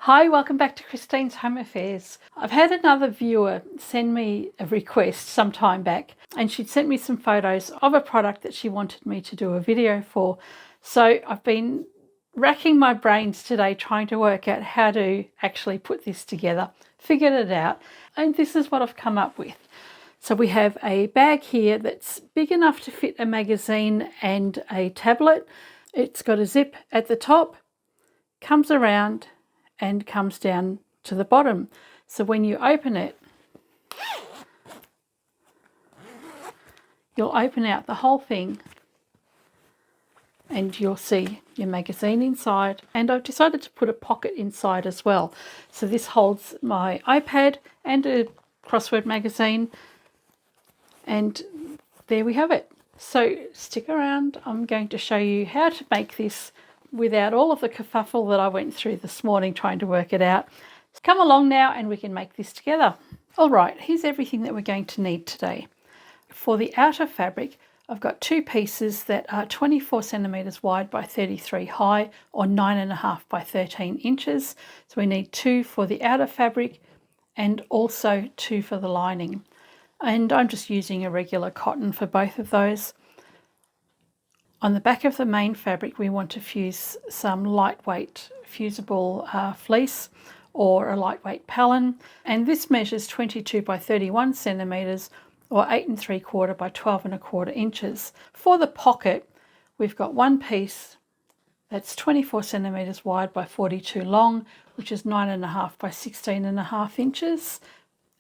Hi, welcome back to Christine's Home Affairs. I've had another viewer send me a request some time back, and she'd sent me some photos of a product that she wanted me to do a video for. So I've been racking my brains today trying to work out how to actually put this together, figured it out, and this is what I've come up with. So we have a bag here that's big enough to fit a magazine and a tablet. It's got a zip at the top, comes around and comes down to the bottom. So when you open it, you'll open out the whole thing and you'll see your magazine inside. And I've decided to put a pocket inside as well. So this holds my iPad and a crossword magazine. And there we have it. So stick around. I'm going to show you how to make this without all of the kerfuffle that I went through this morning trying to work it out. So come along now and we can make this together. All right, here's everything that we're going to need today. For the outer fabric, I've got two pieces that are 24 centimetres wide by 33 high, or 9.5 by 13 inches. So we need two for the outer fabric and also two for the lining. And I'm just using a regular cotton for both of those. On the back of the main fabric, we want to fuse some lightweight fusible fleece or a lightweight pallin, and this measures 22 by 31 centimetres or 8 3/4 by 12 1/4 inches. For the pocket, we've got one piece that's 24 centimetres wide by 42 long, which is 9.5 by 16.5 inches,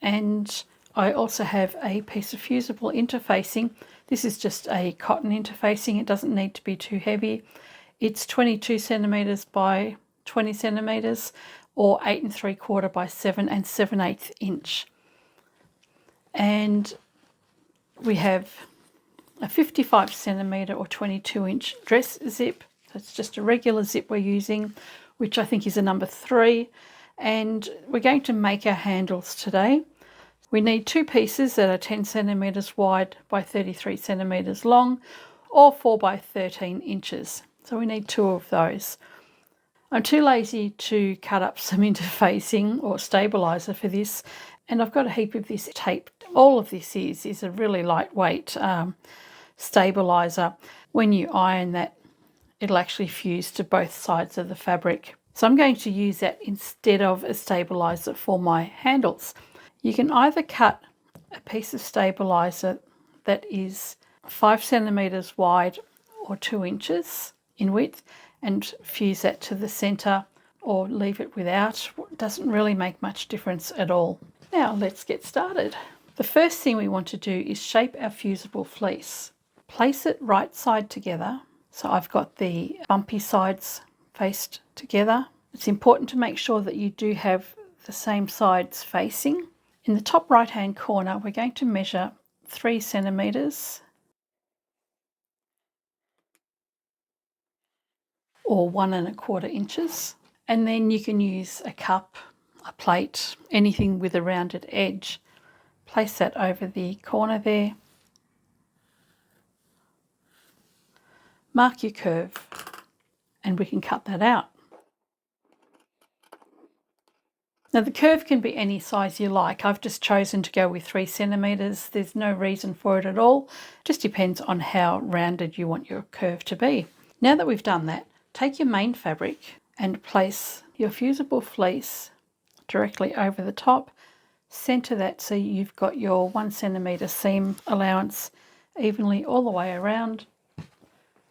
and I also have a piece of fusible interfacing. This is just a cotton interfacing. It doesn't need to be too heavy. It's 22 centimetres by 20 centimetres or 8 3/4 by 7 7/8 inch. And we have a 55 centimetre or 22 inch dress zip. That's just a regular zip we're using, which I think is a number 3. And we're going to make our handles today. We need two pieces that are 10 centimetres wide by 33 centimetres long or 4 by 13 inches. So we need two of those. I'm too lazy to cut up some interfacing or stabiliser for this, and I've got a heap of this tape. All of this is a really lightweight stabiliser. When you iron that, it'll actually fuse to both sides of the fabric. So I'm going to use that instead of a stabiliser for my handles. You can either cut a piece of stabiliser that is 5 centimetres wide or 2 inches in width and fuse that to the centre, or leave it without. It doesn't really make much difference at all. Now let's get started. The first thing we want to do is shape our fusible fleece. Place it right side together. So I've got the bumpy sides faced together. It's important to make sure that you do have the same sides facing. In the top right hand corner, we're going to measure 3 centimetres or 1 1/4 inches. And then you can use a cup, a plate, anything with a rounded edge. Place that over the corner there. Mark your curve and we can cut that out. Now the curve can be any size you like. I've just chosen to go with 3 centimetres. There's no reason for it at all. It just depends on how rounded you want your curve to be. Now that we've done that, take your main fabric and place your fusible fleece directly over the top. Centre that so you've got your 1 centimetre seam allowance evenly all the way around.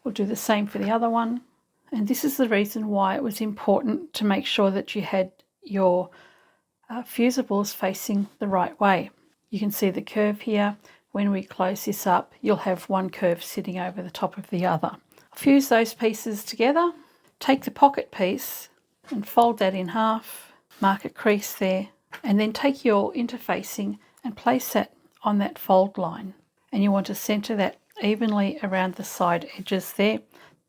We'll do the same for the other one. And this is the reason why it was important to make sure that you had your fusibles facing the right way. You can see the curve here. When we close this up, you'll have one curve sitting over the top of the other. Fuse those pieces together. Take the pocket piece and fold that in half. Mark a crease there, and then take your interfacing and place that on that fold line. And you want to centre that evenly around the side edges there,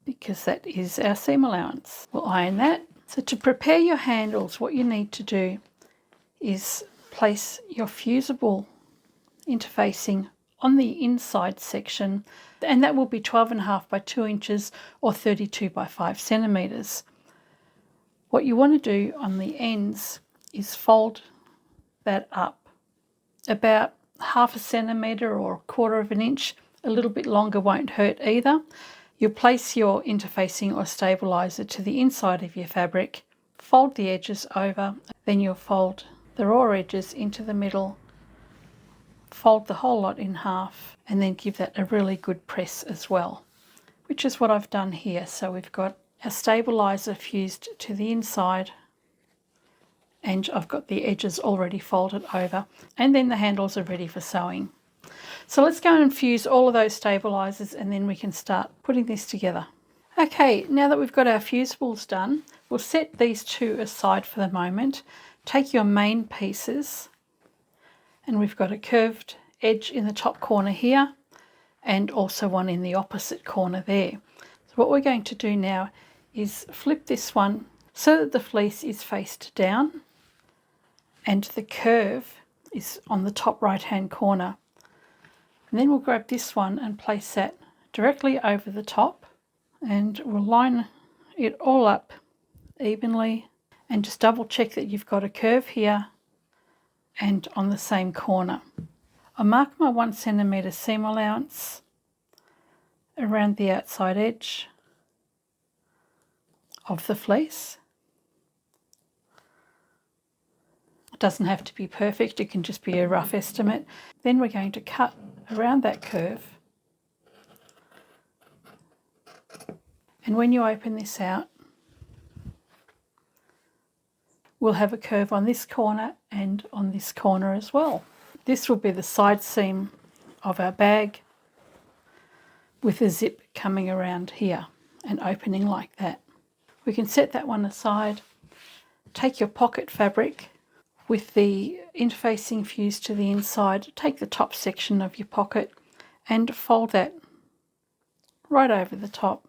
because that is our seam allowance. We'll iron that. So to prepare your handles, what you need to do is place your fusible interfacing on the inside section, and that will be 12.5 by 2 inches or 32 by 5 centimetres. What you want to do on the ends is fold that up about 1/2 centimetre or 1/4 of an inch. A little bit longer won't hurt either. You'll place your interfacing or stabiliser to the inside of your fabric, fold the edges over, then you'll fold the raw edges into the middle, fold the whole lot in half, and then give that a really good press as well, which is what I've done here. So we've got our stabiliser fused to the inside, and I've got the edges already folded over, and then the handles are ready for sewing. So let's go and fuse all of those stabilisers, and then we can start putting this together. Okay, now that we've got our fusibles done, we'll set these two aside for the moment. Take your main pieces, and we've got a curved edge in the top corner here, and also one in the opposite corner there. So what we're going to do now is flip this one so that the fleece is faced down and the curve is on the top right hand corner. And then we'll grab this one and place that directly over the top, and we'll line it all up evenly, and just double check that you've got a curve here and on the same corner. I'll mark my 1 centimetre seam allowance around the outside edge of the fleece. It doesn't have to be perfect, it can just be a rough estimate. Then we're going to cut around that curve, and when you open this out, we'll have a curve on this corner and on this corner as well. This will be the side seam of our bag with a zip coming around here and opening like that. We can set that one aside. Take your pocket fabric with the interfacing fused to the inside, take the top section of your pocket and fold that right over the top.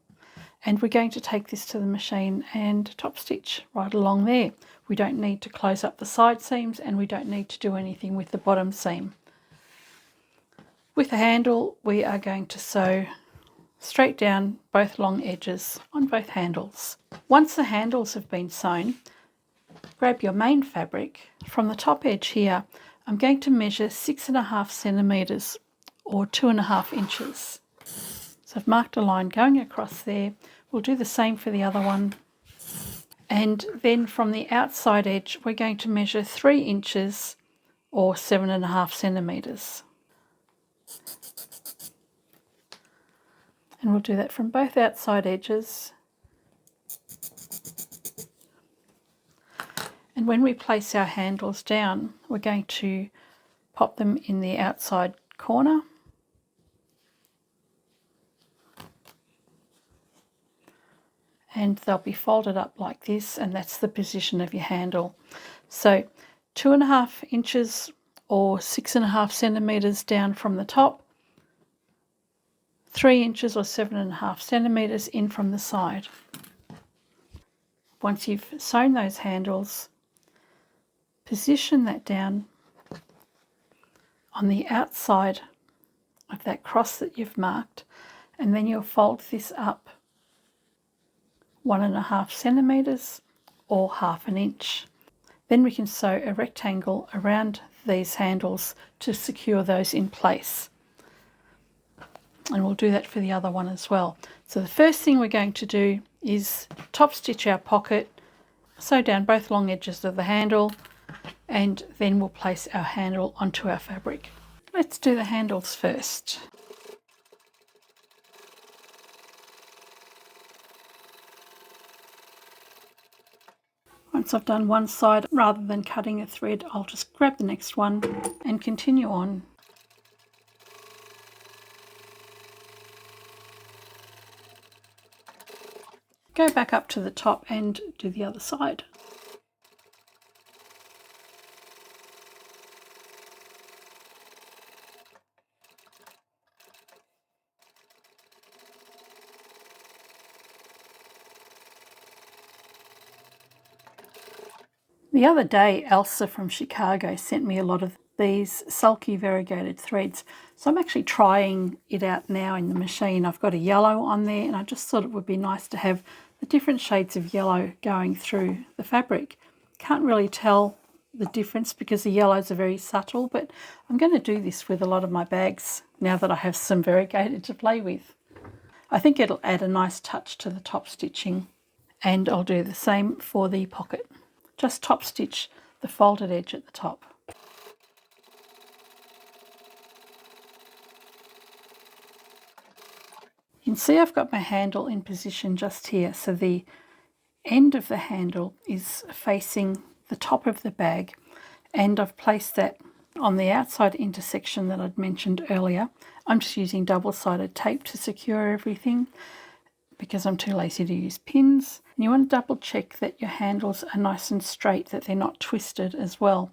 And we're going to take this to the machine and top stitch right along there. We don't need to close up the side seams, and we don't need to do anything with the bottom seam. With the handle, we are going to sew straight down both long edges on both handles. Once the handles have been sewn, grab your main fabric. From the top edge here, I'm going to measure 6.5 centimetres or 2.5 inches. So I've marked a line going across there. We'll do the same for the other one. And then from the outside edge, we're going to measure 3 inches or 7.5 centimetres. And we'll do that from both outside edges. And when we place our handles down, we're going to pop them in the outside corner. And they'll be folded up like this, and that's the position of your handle. So 2.5 inches or 6.5 centimetres down from the top, 3 inches or 7.5 centimetres in from the side. Once you've sewn those handles, position that down on the outside of that cross that you've marked, and then you'll fold this up 1.5 centimetres or 1/2 inch. Then we can sew a rectangle around these handles to secure those in place. And we'll do that for the other one as well. So the first thing we're going to do is top stitch our pocket, sew down both long edges of the handle, and then we'll place our handle onto our fabric. Let's do the handles first. Once I've done one side, rather than cutting a thread, I'll just grab the next one and continue on. Go back up to the top and do the other side. The other day, Elsa from Chicago sent me a lot of these sulky variegated threads. So I'm actually trying it out now in the machine. I've got a yellow on there, and I just thought it would be nice to have the different shades of yellow going through the fabric. Can't really tell the difference because the yellows are very subtle, but I'm going to do this with a lot of my bags now that I have some variegated to play with. I think it'll add a nice touch to the top stitching, and I'll do the same for the pocket. Just top stitch the folded edge at the top. You can see I've got my handle in position just here, so the end of the handle is facing the top of the bag, and I've placed that on the outside intersection that I'd mentioned earlier. I'm just using double-sided tape to secure everything because I'm too lazy to use pins. And you want to double check that your handles are nice and straight, that they're not twisted as well.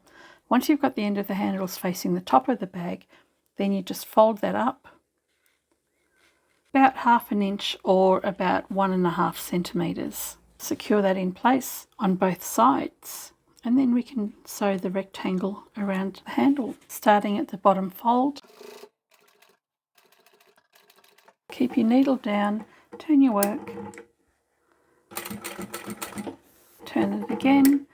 Once you've got the end of the handles facing the top of the bag, then you just fold that up about 1/2 inch or about 1.5 centimeters. Secure that in place on both sides, and then we can sew the rectangle around the handle, starting at the bottom fold. Keep your needle down, turn your work, turn it again,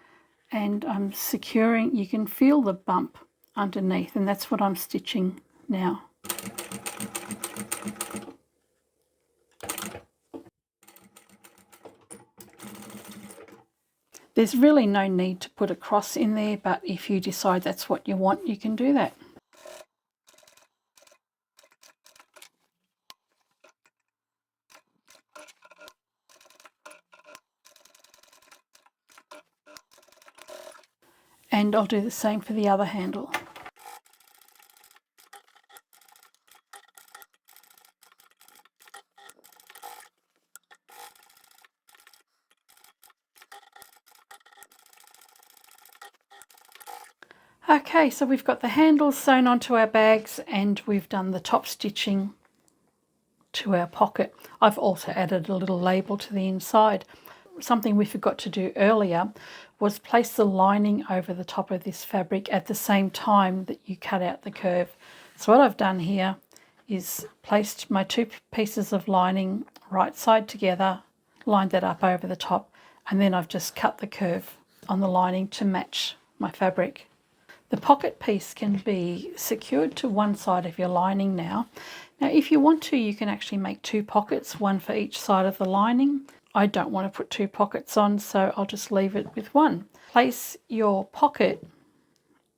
and I'm securing. You can feel the bump underneath, and that's what I'm stitching now. There's really no need to put a cross in there, but if you decide that's what you want, you can do that. And I'll do the same for the other handle. Okay, so we've got the handles sewn onto our bags and we've done the top stitching to our pocket. I've also added a little label to the inside. Something we forgot to do earlier was place the lining over the top of this fabric at the same time that you cut out the curve. So what I've done here is placed my 2 pieces of lining right side together, lined that up over the top, and then I've just cut the curve on the lining to match my fabric. The pocket piece can be secured to one side of your lining now. Now, if you want to, you can actually make 2 pockets, one for each side of the lining. I don't want to put 2 pockets on, so I'll just leave it with one. Place your pocket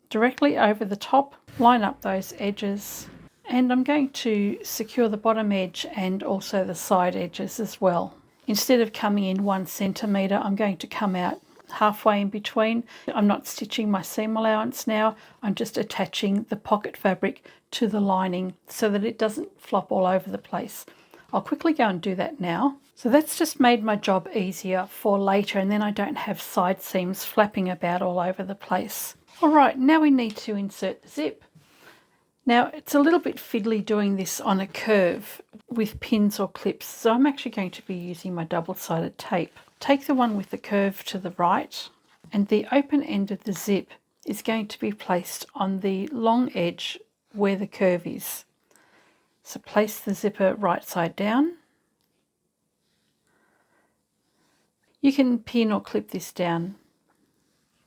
directly over the top, line up those edges, and I'm going to secure the bottom edge and also the side edges as well. Instead of coming in 1 centimetre, I'm going to come out halfway in between. I'm not stitching my seam allowance now, I'm just attaching the pocket fabric to the lining so that it doesn't flop all over the place. I'll quickly go and do that now. So that's just made my job easier for later, and then I don't have side seams flapping about all over the place. Alright, now we need to insert the zip. Now it's a little bit fiddly doing this on a curve with pins or clips, so I'm actually going to be using my double-sided tape. Take the one with the curve to the right, and the open end of the zip is going to be placed on the long edge where the curve is. So place the zipper right side down. You can pin or clip this down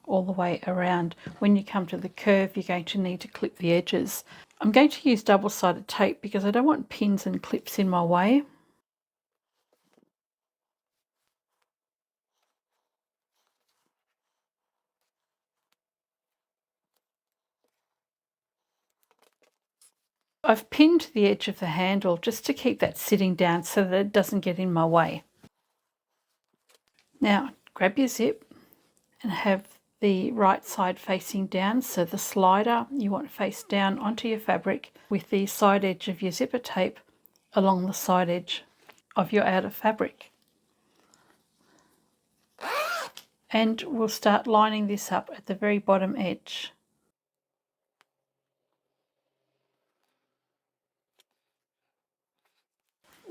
all the way around. When you come to the curve, you're going to need to clip the edges. I'm going to use double-sided tape because I don't want pins and clips in my way. I've pinned the edge of the handle just to keep that sitting down so that it doesn't get in my way. Now grab your zip and have the right side facing down, so the slider you want face down onto your fabric with the side edge of your zipper tape along the side edge of your outer fabric. And we'll start lining this up at the very bottom edge.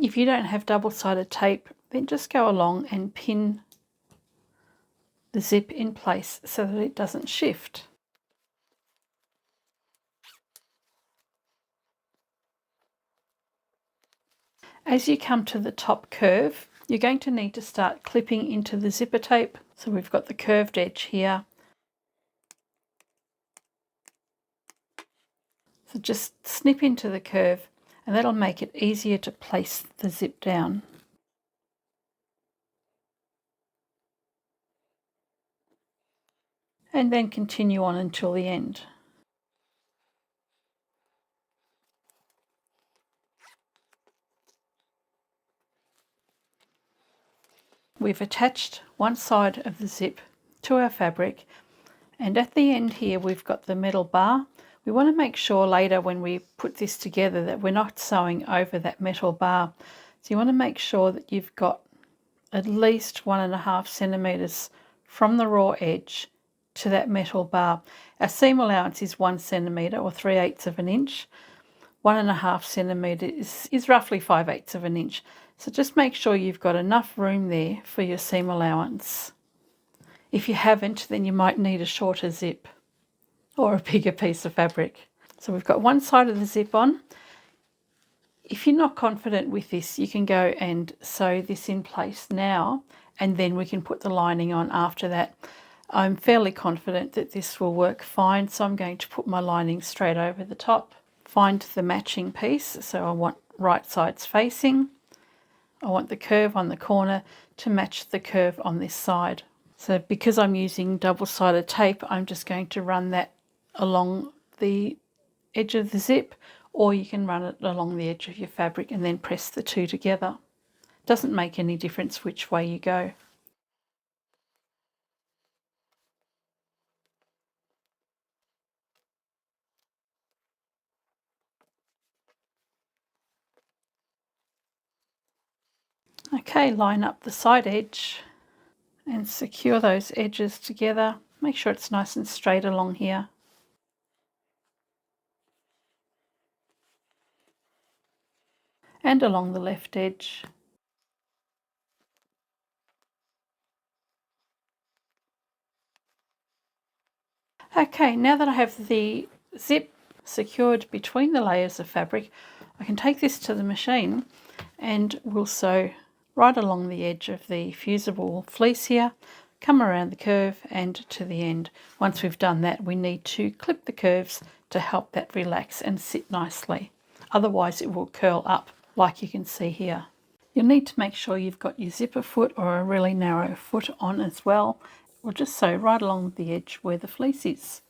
If you don't have double-sided tape, then just go along and pin the zip in place so that it doesn't shift. As you come to the top curve, You're going to need to start clipping into the zipper tape. So we've got the curved edge here. So just snip into the curve and that'll make it easier to place the zip down. And then continue on until the end. We've attached one side of the zip to our fabric, and at the end here we've got the metal bar. We want to make sure later when we put this together that we're not sewing over that metal bar. So you want to make sure that you've got at least 1.5 centimetres from the raw edge to that metal bar. Our seam allowance is 1 centimetre or 3/8 of an inch. 1.5 centimetres is roughly 5/8 of an inch. So just make sure you've got enough room there for your seam allowance. If you haven't, then you might need a shorter zip or a bigger piece of fabric. So we've got one side of the zip on. If you're not confident with this, you can go and sew this in place now, and then we can put the lining on after that. I'm fairly confident that this will work fine, so I'm going to put my lining straight over the top. Find the matching piece, so I want right sides facing. I want the curve on the corner to match the curve on this side. So because I'm using double-sided tape, I'm just going to run that along the edge of the zip, or you can run it along the edge of your fabric and then press the two together. Doesn't make any difference which way you go. Okay, line up the side edge and secure those edges together. Make sure it's nice and straight along here. And along the left edge. Okay, now that I have the zip secured between the layers of fabric, I can take this to the machine and we'll sew right along the edge of the fusible fleece here, come around the curve and to the end. Once we've done that, we need to clip the curves to help that relax and sit nicely. Otherwise it will curl up like you can see here. You'll need to make sure you've got your zipper foot or a really narrow foot on as well. We'll just sew right along the edge where the fleece is.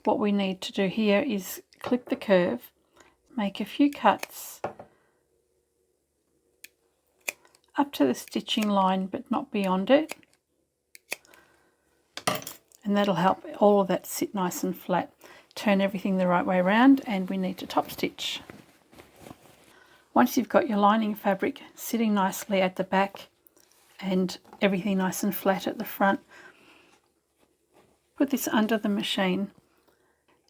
What we need to do here is clip the curve, make a few cuts up to the stitching line but not beyond it, and that'll help all of that sit nice and flat. Turn everything the right way around and we need to top stitch. Once you've got your lining fabric sitting nicely at the back and everything nice and flat at the front, put this under the machine,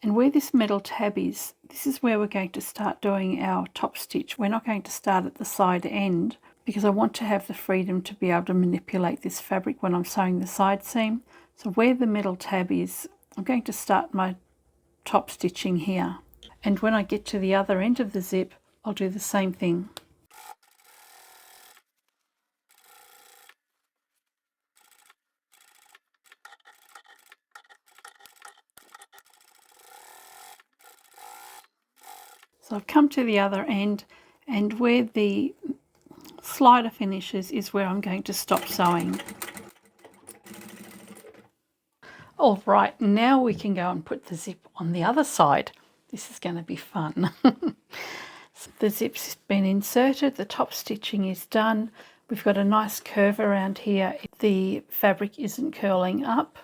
and where this metal tab is, this is where we're going to start doing our top stitch. We're not going to start at the side end because I want to have the freedom to be able to manipulate this fabric when I'm sewing the side seam. So where the metal tab is, I'm going to start my top stitching here. And when I get to the other end of the zip, I'll do the same thing. So I've come to the other end, and where the slider finishes is where I'm going to stop sewing. All right, now we can go and put the zip on the other side. This is going to be fun. So the zip's been inserted, the top stitching is done. We've got a nice curve around here. The fabric isn't curling up,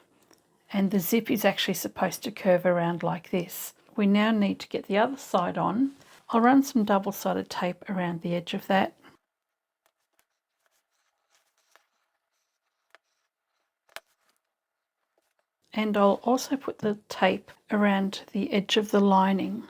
and the zip is actually supposed to curve around like this. We now need to get the other side on. I'll run some double-sided tape around the edge of that. And I'll also put the tape around the edge of the lining.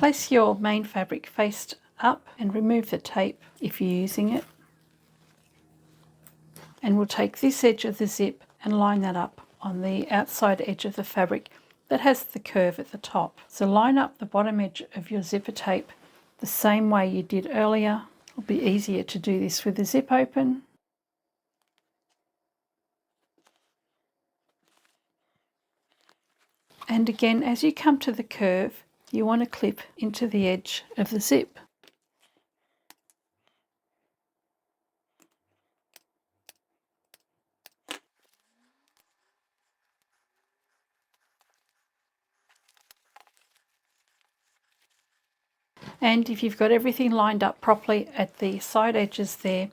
Place your main fabric faced up and remove the tape if you're using it. And we'll take this edge of the zip and line that up on the outside edge of the fabric that has the curve at the top. So line up the bottom edge of your zipper tape the same way you did earlier. It'll be easier to do this with the zip open. And again, as you come to the curve, you want to clip into the edge of the zip. And if you've got everything lined up properly at the side edges there,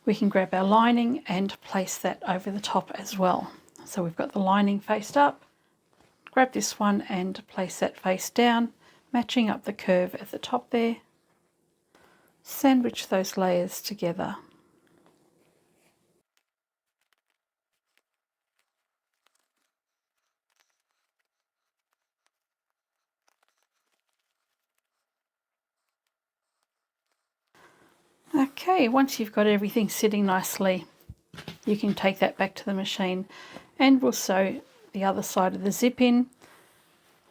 we can grab our lining and place that over the top as well. So we've got the lining faced up, grab this one and place that face down, matching up the curve at the top there. Sandwich those layers together. Okay, once you've got everything sitting nicely, you can take that back to the machine and we'll sew the other side of the zip in.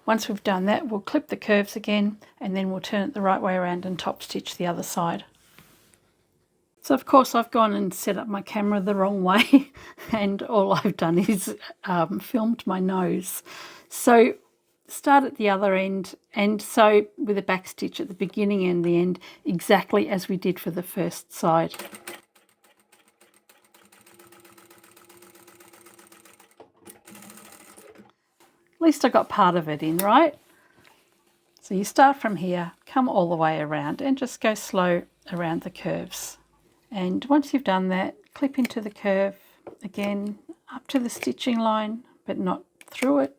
Once we've done that, we'll clip the curves again and then we'll turn it the right way around and top stitch the other side. So of course I've gone and set up my camera the wrong way and all I've done is filmed my nose. So start at the other end and sew with a back stitch at the beginning and the end, exactly as we did for the first side. At least I got part of it in, right? So you start from here, come all the way around and just go slow around the curves. And once you've done that, clip into the curve again up to the stitching line, but not through it.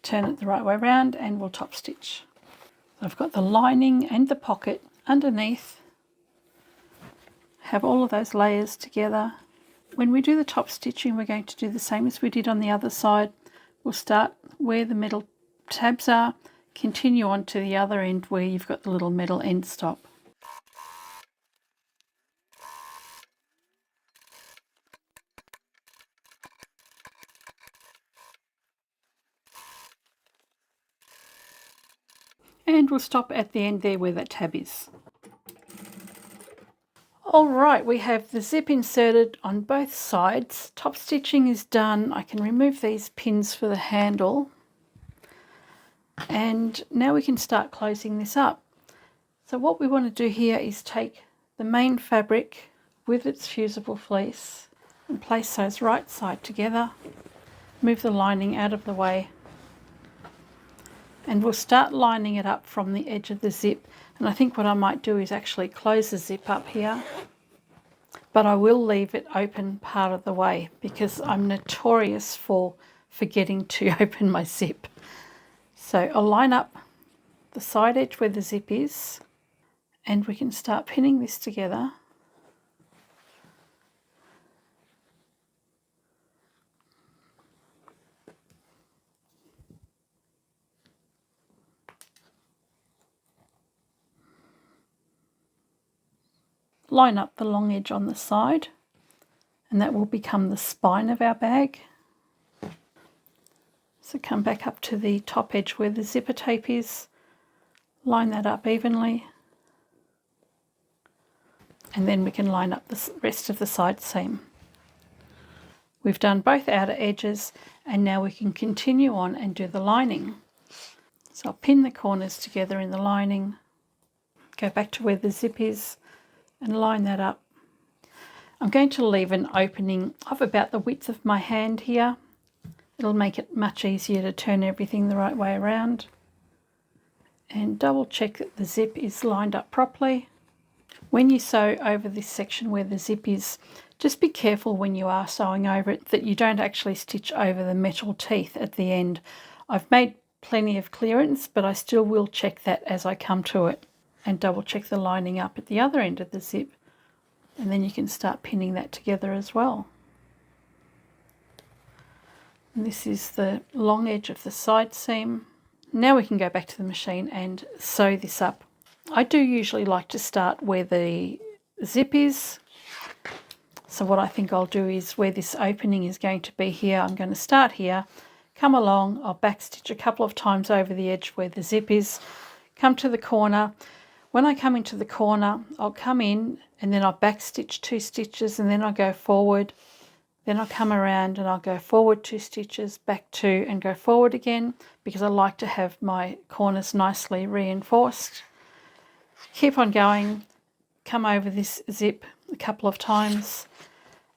Turn it the right way around and we'll top stitch. So I've got the lining and the pocket underneath. Have all of those layers together. When we do the top stitching, we're going to do the same as we did on the other side. We'll start where the metal tabs are, continue on to the other end where you've got the little metal end stop. And we'll stop at the end there where that tab is. All right, we have the zip inserted on both sides. Top stitching is done. I can remove these pins for the handle. And now we can start closing this up. So what we want to do here is take the main fabric with its fusible fleece and place those right side together. Move the lining out of the way. And we'll start lining it up from the edge of the zip. And I think what I might do is actually close the zip up here. But I will leave it open part of the way because I'm notorious for forgetting to open my zip. So I'll line up the side edge where the zip is and we can start pinning this together. Line up the long edge on the side and that will become the spine of our bag. So come back up to the top edge where the zipper tape is, line that up evenly, and then we can line up the rest of the side seam. We've done both outer edges and now we can continue on and do the lining. So I'll pin the corners together in the lining, go back to where the zip is and line that up. I'm going to leave an opening of about the width of my hand here. It'll make it much easier to turn everything the right way around. And double check that the zip is lined up properly. When you sew over this section where the zip is, just be careful when you are sewing over it that you don't actually stitch over the metal teeth at the end. I've made plenty of clearance, but I still will check that as I come to it and double check the lining up at the other end of the zip. And then you can start pinning that together as well. And this is the long edge of the side seam. Now we can go back to the machine and sew this up. I do usually like to start where the zip is. So what I think I'll do is where this opening is going to be here, I'm going to start here, come along, I'll backstitch a couple of times over the edge where the zip is, come to the corner. When I come into the corner, I'll come in and then I'll backstitch 2 stitches and then I'll go forward. Then I'll come around and I'll go forward 2 stitches, back 2 and go forward again, because I like to have my corners nicely reinforced. Keep on going, come over this zip a couple of times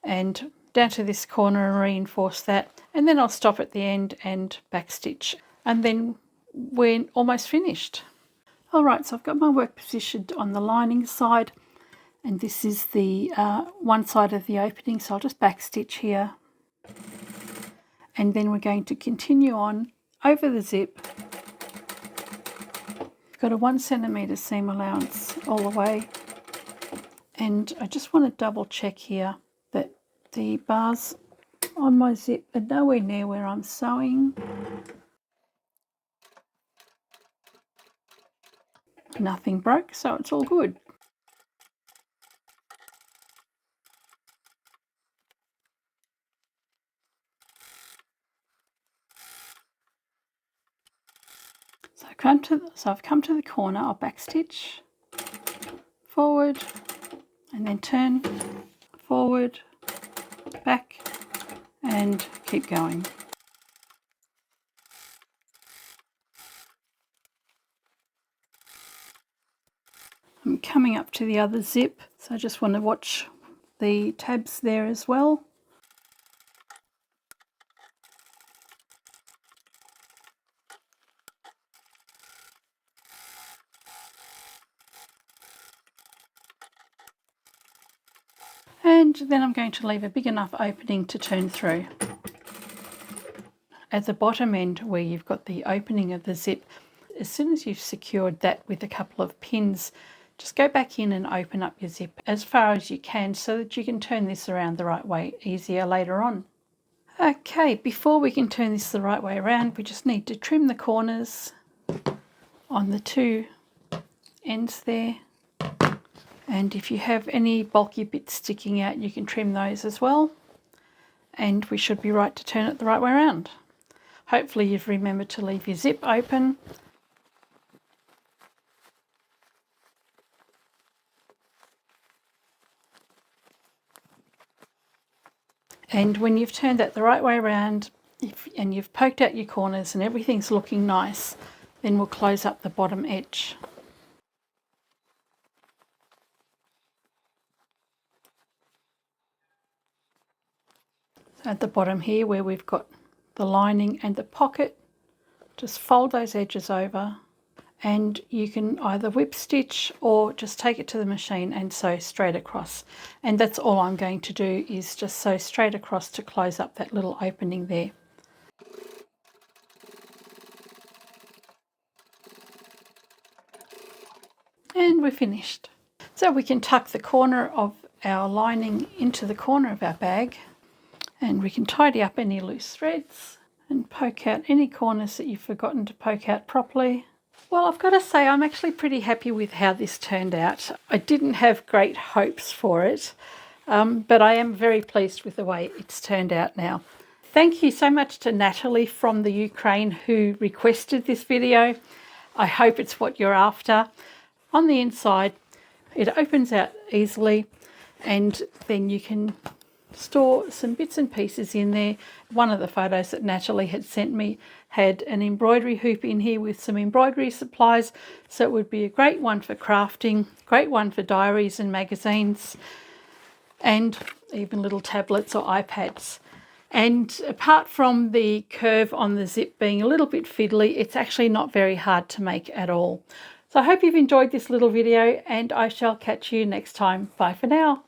and down to this corner and reinforce that, and then I'll stop at the end and backstitch, and then we're almost finished. Alright, so I've got my work positioned on the lining side, and this is the one side of the opening, so I'll just backstitch here, and then we're going to continue on over the zip. I've got a 1 centimetre seam allowance all the way, and I just want to double check here that the bars on my zip are nowhere near where I'm sewing. Nothing broke, so it's all good. So I've come to the corner, I'll backstitch, forward, and then turn, forward, back, and keep going. I'm coming up to the other zip, so I just want to watch the tabs there as well. And then I'm going to leave a big enough opening to turn through. At the bottom end where you've got the opening of the zip, as soon as you've secured that with a couple of pins, just go back in and open up your zip as far as you can so that you can turn this around the right way easier later on. Okay, before we can turn this the right way around, we just need to trim the corners on the 2 ends there. And if you have any bulky bits sticking out, you can trim those as well. And we should be right to turn it the right way around. Hopefully you've remembered to leave your zip open. And when you've turned that the right way around and you've poked out your corners and everything's looking nice, then we'll close up the bottom edge. So at the bottom here where we've got the lining and the pocket, just fold those edges over, and you can either whip stitch or just take it to the machine and sew straight across. And that's all I'm going to do, is just sew straight across to close up that little opening there. And we're finished. So we can tuck the corner of our lining into the corner of our bag, and we can tidy up any loose threads and poke out any corners that you've forgotten to poke out properly. Well, I've got to say I'm actually pretty happy with how this turned out. I didn't have great hopes for it, but I am very pleased with the way it's turned out now. Thank you so much to Natalie from the Ukraine who requested this video. I hope it's what you're after. On the inside, it opens out easily, and then you can store some bits and pieces in there. One of the photos that Natalie had sent me had an embroidery hoop in here with some embroidery supplies, so it would be a great one for crafting, great one for diaries and magazines, and even little tablets or iPads. And apart from the curve on the zip being a little bit fiddly, it's actually not very hard to make at all. So I hope you've enjoyed this little video, and I shall catch you next time. Bye for now.